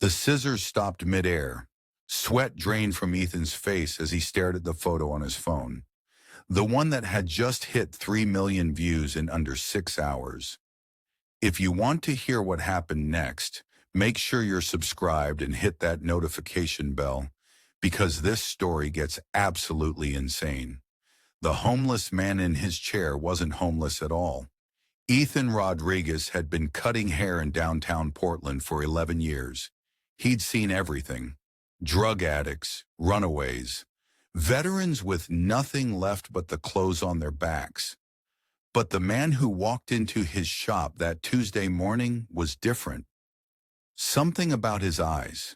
The scissors stopped midair. Sweat drained from Ethan's face as he stared at the photo on his phone. The one that had just hit 3 million views in under 6 hours. If you want to hear what happened next, make sure you're subscribed and hit that notification bell, because this story gets absolutely insane. The homeless man in his chair wasn't homeless at all. Ethan Rodriguez had been cutting hair in downtown Portland for 11 years. He'd seen everything: drug addicts, runaways, veterans with nothing left but the clothes on their backs. But the man who walked into his shop that Tuesday morning was different. Something about his eyes.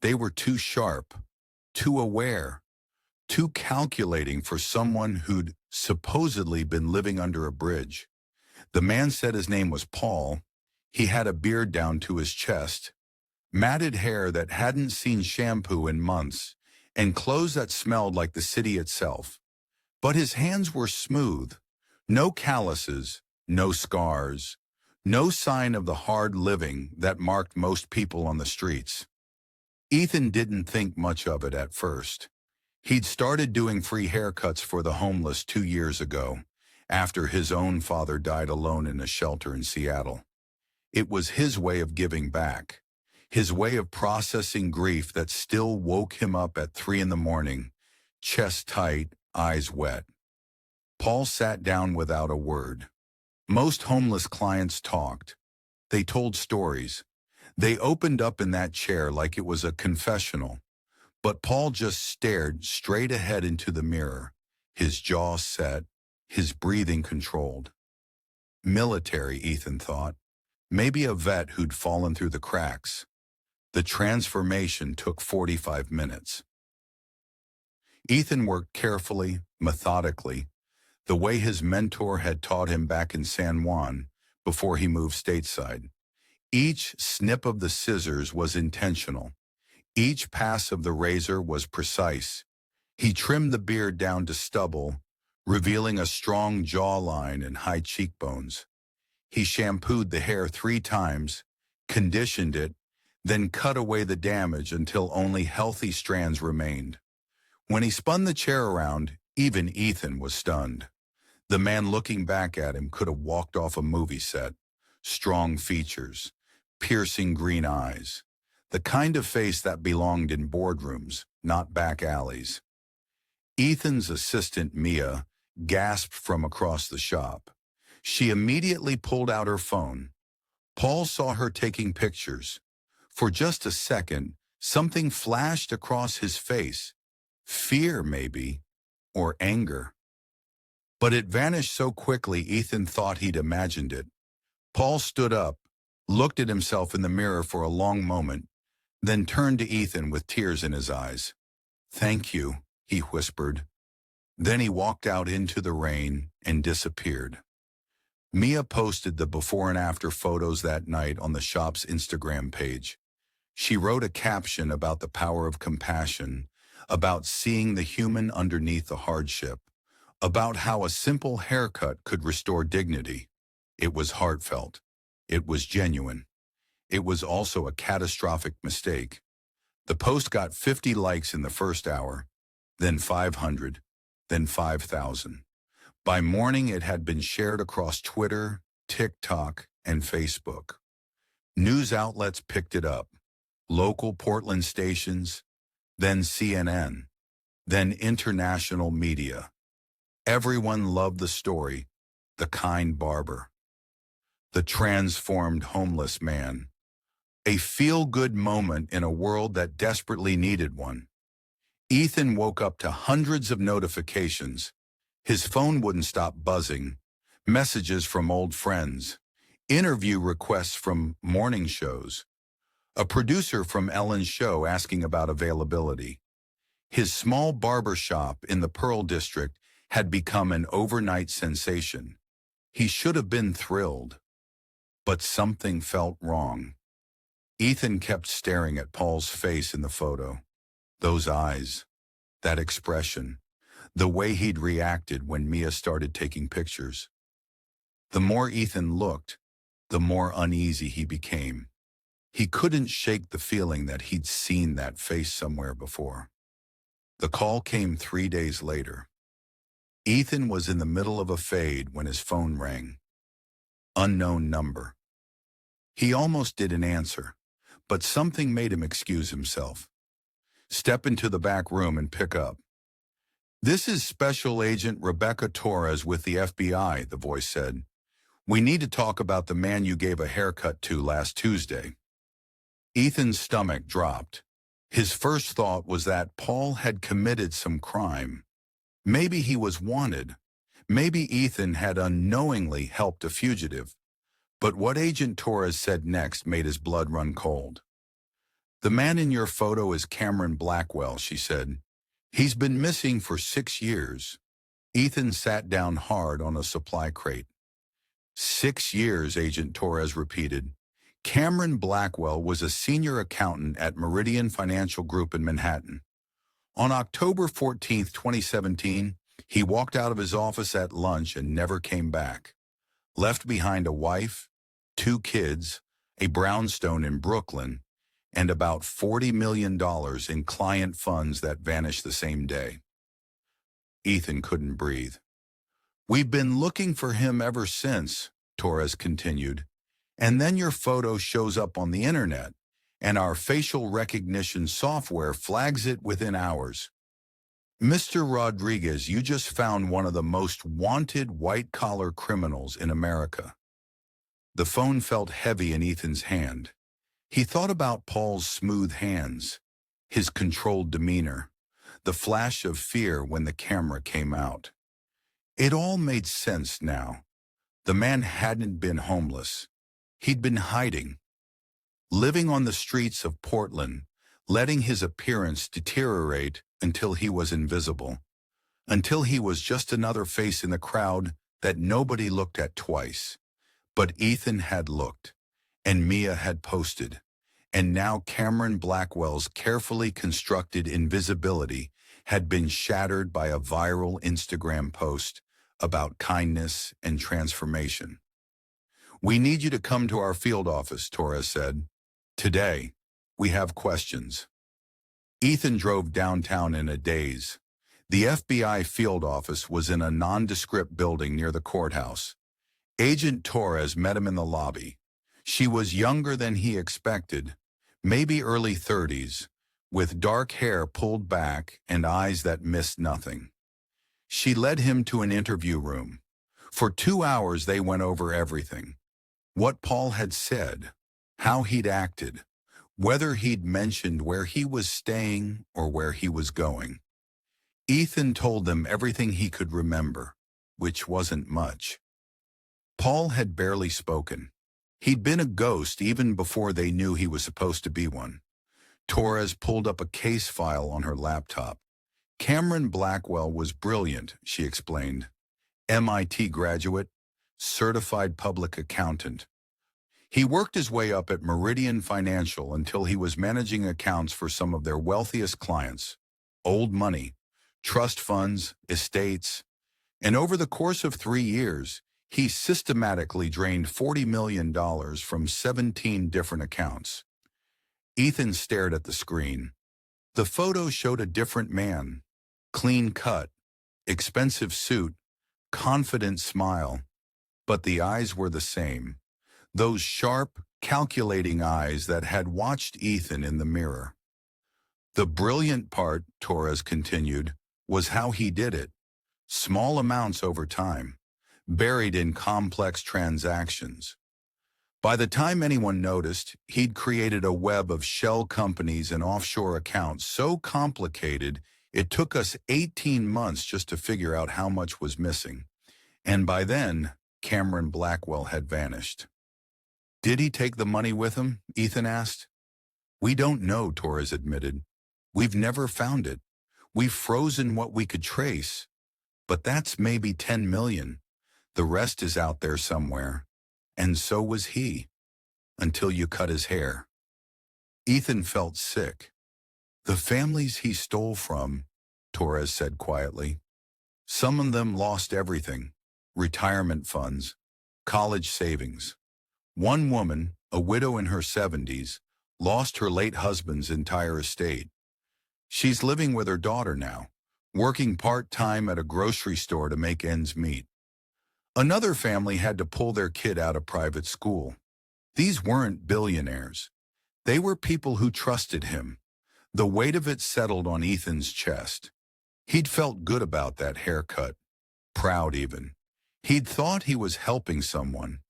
They were too sharp, too aware, too calculating for someone who'd supposedly been living under a bridge. The man said his name was Paul. He had a beard down to his chest, matted hair that hadn't seen shampoo in months, and clothes that smelled like the city itself. But his hands were smooth. No calluses, no scars, no sign of the hard living that marked most people on the streets. Ethan didn't think much of it at first. He'd started doing free haircuts for the homeless 2 years ago, after his own father died alone in a shelter in Seattle. It was his way of giving back, his way of processing grief that still woke him up at 3 in the morning, chest tight, eyes wet. Paul sat down without a word. Most homeless clients talked. They told stories. They opened up in that chair like it was a confessional. But Paul just stared straight ahead into the mirror, his jaw set, his breathing controlled. Military, Ethan thought. Maybe a vet who'd fallen through the cracks. The transformation took 45 minutes. Ethan worked carefully, methodically, the way his mentor had taught him back in San Juan before he moved stateside. Each snip of the scissors was intentional. Each pass of the razor was precise. He trimmed the beard down to stubble, revealing a strong jawline and high cheekbones. He shampooed the hair 3 times, conditioned it, then cut away the damage until only healthy strands remained. When he spun the chair around, even Ethan was stunned. The man looking back at him could have walked off a movie set. Strong features, piercing green eyes. The kind of face that belonged in boardrooms, not back alleys. Ethan's assistant, Mia, gasped from across the shop. She immediately pulled out her phone. Paul saw her taking pictures. For just a second, something flashed across his face. Fear, maybe, or anger. But it vanished so quickly Ethan thought he'd imagined it. Paul stood up, looked at himself in the mirror for a long moment, then turned to Ethan with tears in his eyes. "Thank you," he whispered. Then he walked out into the rain and disappeared. Mia posted the before and after photos that night on the shop's Instagram page. She wrote a caption about the power of compassion, about seeing the human underneath the hardship, about how a simple haircut could restore dignity. It was heartfelt. It was genuine. It was also a catastrophic mistake. The post got 50 likes in the first hour, then 500, then 5,000. By morning, it had been shared across Twitter, TikTok, and Facebook. News outlets picked it up. Local Portland stations, then CNN, then international media. Everyone loved the story, the kind Barber. The transformed homeless man. A feel-good moment in a world that desperately needed one. Ethan woke up to hundreds of notifications. His phone wouldn't stop buzzing. Messages from old friends. Interview requests from morning shows. A producer from Ellen's show asking about availability. His small barber shop in the Pearl District had become an overnight sensation. He should have been thrilled. But something felt wrong. Ethan kept staring at Paul's face in the photo. Those eyes, that expression, the way he'd reacted when Mia started taking pictures. The more Ethan looked, the more uneasy he became. He couldn't shake the feeling that he'd seen that face somewhere before. The call came 3 days later. Ethan was in the middle of a fade when his phone rang. Unknown number. He almost didn't answer, but something made him excuse himself. Step into the back room and pick up. "This is Special Agent Rebecca Torres with the FBI," the voice said. "We need to talk about the man you gave a haircut to last Tuesday." Ethan's stomach dropped. His first thought was that Paul had committed some crime. Maybe he was wanted. Maybe Ethan had unknowingly helped a fugitive. But what Agent Torres said next made his blood run cold. "The man in your photo is Cameron Blackwell," she said. "He's been missing for 6 years." Ethan sat down hard on a supply crate. 6 years, Agent Torres repeated. Cameron Blackwell was a senior accountant at Meridian Financial Group in Manhattan. On October 14, 2017, he walked out of his office at lunch and never came back. Left behind a wife, 2 kids, a brownstone in Brooklyn, and about $40 million in client funds that vanished the same day. Ethan couldn't breathe. "We've been looking for him ever since," Torres continued. "And then your photo shows up on the internet, and our facial recognition software flags it within hours. Mr. Rodriguez, you just found one of the most wanted white-collar criminals in America." The phone felt heavy in Ethan's hand. He thought about Paul's smooth hands, his controlled demeanor, the flash of fear when the camera came out. It all made sense now. The man hadn't been homeless. He'd been hiding, living on the streets of Portland, letting his appearance deteriorate until he was invisible, until he was just another face in the crowd that nobody looked at twice. But Ethan had looked, and Mia had posted, and now Cameron Blackwell's carefully constructed invisibility had been shattered by a viral Instagram post about kindness and transformation. "We need you to come to our field office," Torres said. "Today, we have questions." Ethan drove downtown in a daze. The FBI field office was in a nondescript building near the courthouse. Agent Torres met him in the lobby. She was younger than he expected, maybe early 30s, with dark hair pulled back and eyes that missed nothing. She led him to an interview room. For 2 hours they went over everything. What Paul had said, how he'd acted, whether he'd mentioned where he was staying or where he was going. Ethan told them everything he could remember, which wasn't much. Paul had barely spoken. He'd been a ghost even before they knew he was supposed to be one. Torres pulled up a case file on her laptop. Cameron Blackwell was brilliant, she explained. MIT graduate, certified public accountant. He worked his way up at Meridian Financial until he was managing accounts for some of their wealthiest clients. Old money, trust funds, estates. And over the course of 3 years, he systematically drained $40 million from 17 different accounts. Ethan stared at the screen. The photo showed a different man. Clean cut, expensive suit, confident smile. But the eyes were the same. Those sharp, calculating eyes that had watched Ethan in the mirror. The brilliant part, Torres continued, was how he did it. Small amounts over time, buried in complex transactions. By the time anyone noticed, he'd created a web of shell companies and offshore accounts so complicated it took us 18 months just to figure out how much was missing. And by then, Cameron Blackwell had vanished. "Did he take the money with him?" Ethan asked. "We don't know," Torres admitted. "We've never found it. We've frozen what we could trace. But that's maybe 10 million. The rest is out there somewhere. And so was he. Until you cut his hair." Ethan felt sick. "The families he stole from," Torres said quietly. "Some of them lost everything. Retirement funds, college savings. One woman, a widow in her 70s, lost her late husband's entire estate. She's living with her daughter now, working part-time at a grocery store to make ends meet. Another family had to pull their kid out of private school. These weren't billionaires. They were people who trusted him. The weight of it settled on Ethan's chest. He'd felt good about that haircut, proud even. He'd thought he was helping someone,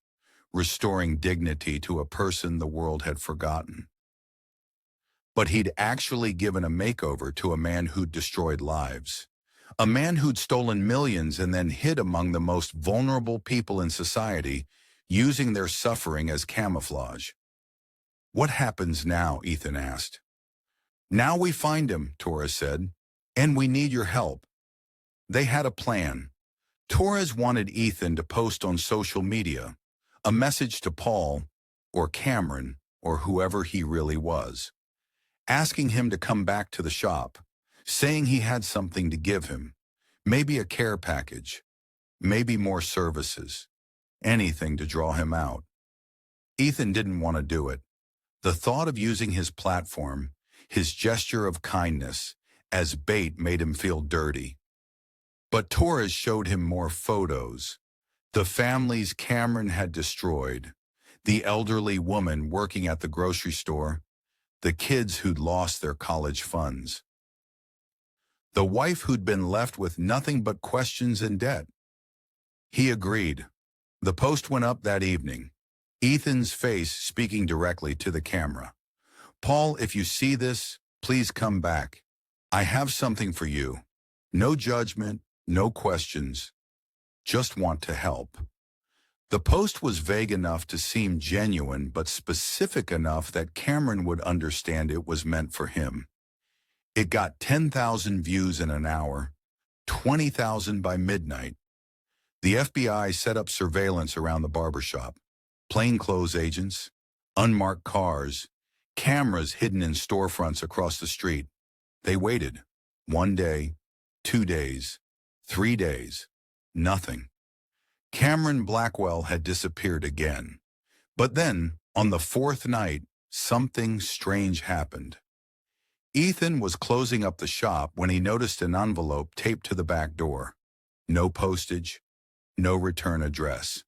restoring dignity to a person the world had forgotten. But he'd actually given a makeover to a man who'd destroyed lives. A man who'd stolen millions and then hid among the most vulnerable people in society, using their suffering as camouflage. "What happens now?" Ethan asked. "Now we find him," Torres said, "and we need your help." They had a plan. Torres wanted Ethan to post on social media a message to Paul, or Cameron, or whoever he really was, asking him to come back to the shop, saying he had something to give him, maybe a care package, maybe more services, anything to draw him out. Ethan didn't want to do it. The thought of using his platform, his gesture of kindness, as bait made him feel dirty. But Torres showed him more photos. The families Cameron had destroyed, the elderly woman working at the grocery store, the kids who'd lost their college funds, the wife who'd been left with nothing but questions and debt. He agreed. The post went up that evening, Ethan's face speaking directly to the camera. "Paul, if you see this, please come back. I have something for you. No judgment, no questions. Just want to help." The post was vague enough to seem genuine, but specific enough that Cameron would understand it was meant for him. It got 10,000 views in an hour, 20,000 by midnight. The FBI set up surveillance around the barbershop. Plainclothes agents, unmarked cars, cameras hidden in storefronts across the street. They waited. 1 day, 2 days, 3 days. Nothing. Cameron Blackwell had disappeared again. But then, on the 4th night, something strange happened. Ethan was closing up the shop when he noticed an envelope taped to the back door. No postage, no return address.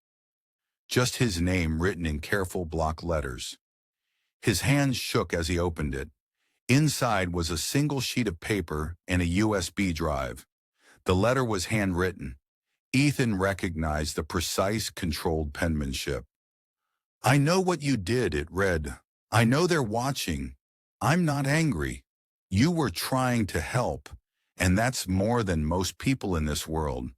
Just his name written in careful block letters. His hands shook as he opened it. Inside was a single sheet of paper and a USB drive. The letter was handwritten. Ethan recognized the precise, controlled penmanship. "I know what you did," it read. "I know they're watching. I'm not angry. You were trying to help, and that's more than most people in this world.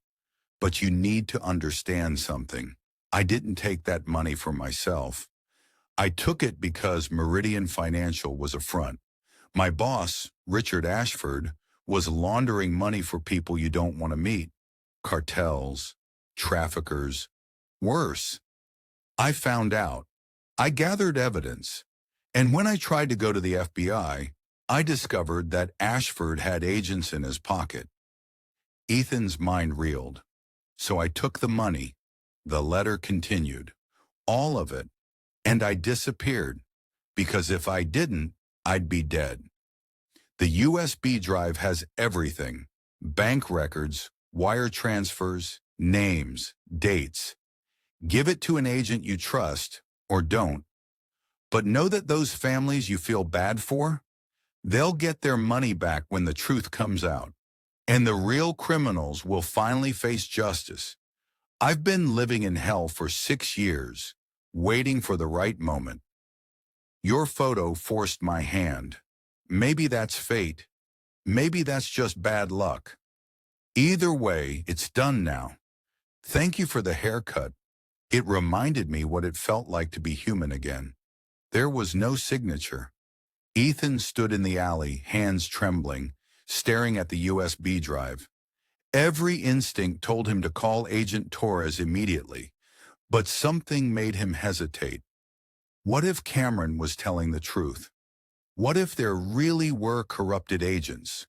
But you need to understand something. I didn't take that money for myself. I took it because Meridian Financial was a front. My boss, Richard Ashford, was laundering money for people you don't want to meet. Cartels, traffickers, worse. I found out. I gathered evidence. And when I tried to go to the FBI, I discovered that Ashford had agents in his pocket." Ethan's mind reeled. "So I took the money," the letter continued, "all of it, and I disappeared, because if I didn't, I'd be dead. The USB drive has everything: bank records, wire transfers, names, dates. Give it to an agent you trust, or don't. But know that those families you feel bad for, they'll get their money back when the truth comes out. And the real criminals will finally face justice. I've been living in hell for 6 years, waiting for the right moment. Your photo forced my hand. Maybe that's fate. Maybe that's just bad luck. Either way, it's done now. Thank you for the haircut. It reminded me what it felt like to be human again." There was no signature. Ethan stood in the alley, hands trembling, staring at the USB drive. Every instinct told him to call Agent Torres immediately, but something made him hesitate. What if Cameron was telling the truth? What if there really were corrupted agents?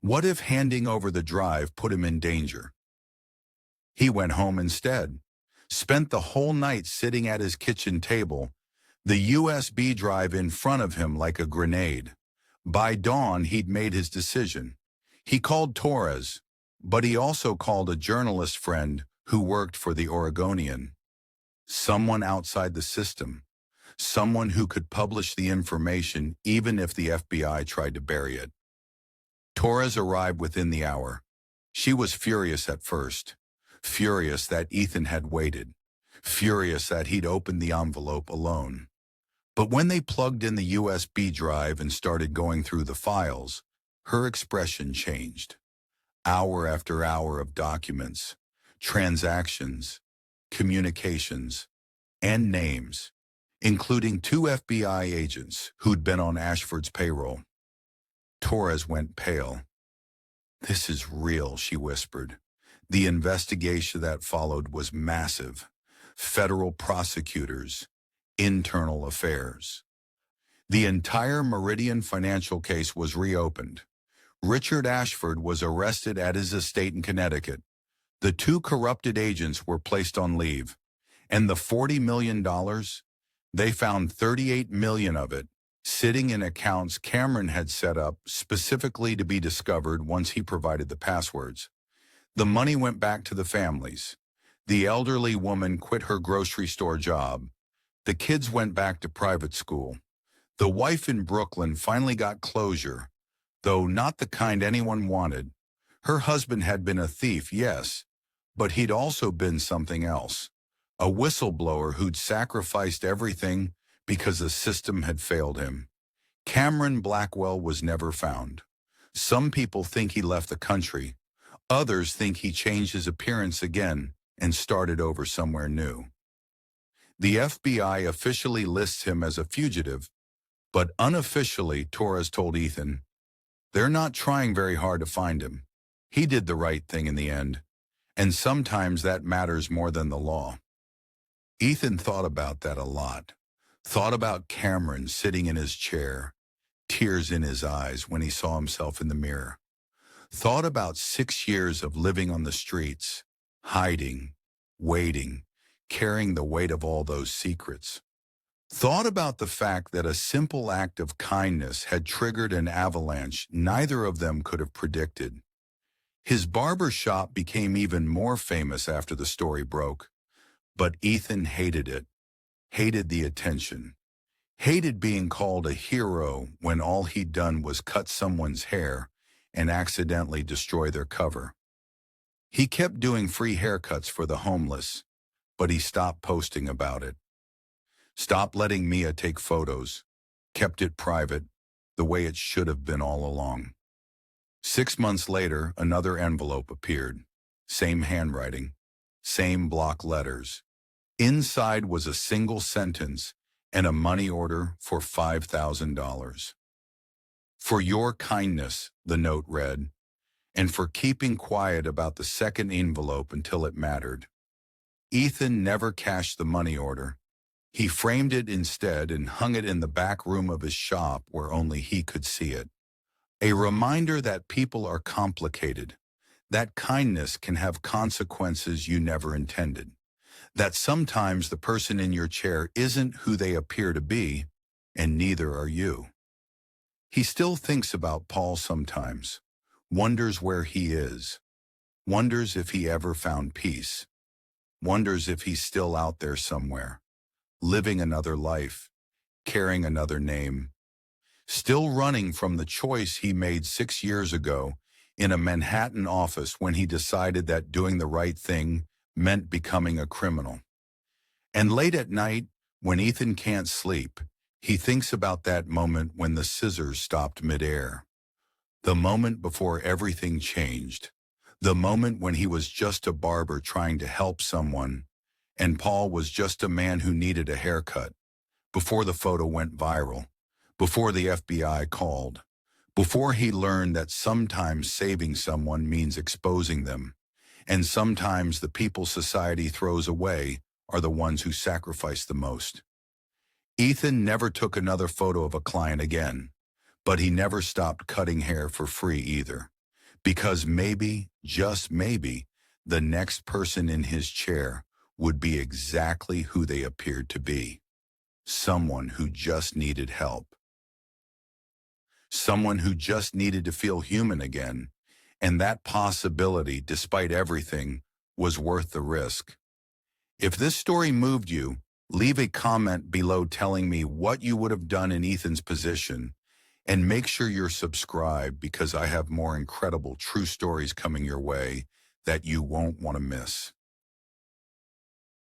What if handing over the drive put him in danger? He went home instead, spent the whole night sitting at his kitchen table, The USB drive in front of him like a grenade. By dawn, he'd made his decision. He called Torres, but he also called a journalist friend who worked for the Oregonian. Someone outside the system. Someone who could publish the information even if the FBI tried to bury it. Torres arrived within the hour. She was furious at first. Furious that Ethan had waited. Furious that he'd opened the envelope alone. But when they plugged in the USB drive and started going through the files, her expression changed. Hour after hour of documents, transactions, communications, and names, including 2 FBI agents who'd been on Ashford's payroll. Torres went pale. "This is real," she whispered. The investigation that followed was massive. Federal prosecutors, internal affairs. The entire Meridian financial case was reopened. Richard Ashford was arrested at his estate in Connecticut. The 2 corrupted agents were placed on leave. And the $40 million, they found $38 million of it, sitting in accounts Cameron had set up specifically to be discovered once he provided the passwords. The money went back to the families. The elderly woman quit her grocery store job. The kids went back to private school. The wife in Brooklyn finally got closure, though not the kind anyone wanted. Her husband had been a thief, yes, but he'd also been something else. A whistleblower who'd sacrificed everything because the system had failed him. Cameron Blackwell was never found. Some people think he left the country. Others think he changed his appearance again and started over somewhere new. The FBI officially lists him as a fugitive, but unofficially, Torres told Ethan, they're not trying very hard to find him. He did the right thing in the end, and sometimes that matters more than the law. Ethan thought about that a lot. Thought about Cameron sitting in his chair, tears in his eyes when he saw himself in the mirror. Thought about 6 years of living on the streets, hiding, waiting, carrying the weight of all those secrets. Thought about the fact that a simple act of kindness had triggered an avalanche neither of them could have predicted. His barber shop became even more famous after the story broke, but Ethan hated it, hated the attention, hated being called a hero when all he'd done was cut someone's hair and accidentally destroy their cover. He kept doing free haircuts for the homeless, but he stopped posting about it. Stopped letting Mia take photos, kept it private, the way it should have been all along. 6 months later, another envelope appeared. Same handwriting, same block letters. Inside was a single sentence and a money order for $5,000. "For your kindness," the note read, "and for keeping quiet about the second envelope until it mattered." Ethan never cashed the money order. He framed it instead and hung it in the back room of his shop where only he could see it. A reminder that people are complicated, that kindness can have consequences you never intended, that sometimes the person in your chair isn't who they appear to be, and neither are you. He still thinks about Paul sometimes, wonders where he is, wonders if he ever found peace, wonders if he's still out there somewhere, living another life, carrying another name, still running from the choice he made 6 years ago in a Manhattan office when he decided that doing the right thing meant becoming a criminal. And late at night, when Ethan can't sleep, he thinks about that moment when the scissors stopped midair. The moment before everything changed. The moment when he was just a barber trying to help someone, and Paul was just a man who needed a haircut. Before the photo went viral. Before the FBI called. Before he learned that sometimes saving someone means exposing them. And sometimes the people society throws away are the ones who sacrifice the most. Ethan never took another photo of a client again, but he never stopped cutting hair for free either. Because maybe, just maybe, the next person in his chair would be exactly who they appeared to be. someone who just needed help, someone who just needed to feel human again, and that possibility, despite everything, was worth the risk. If this story moved you, leave a comment below telling me what you would have done in Ethan's position, and make sure you're subscribed because I have more incredible true stories coming your way that you won't want to miss.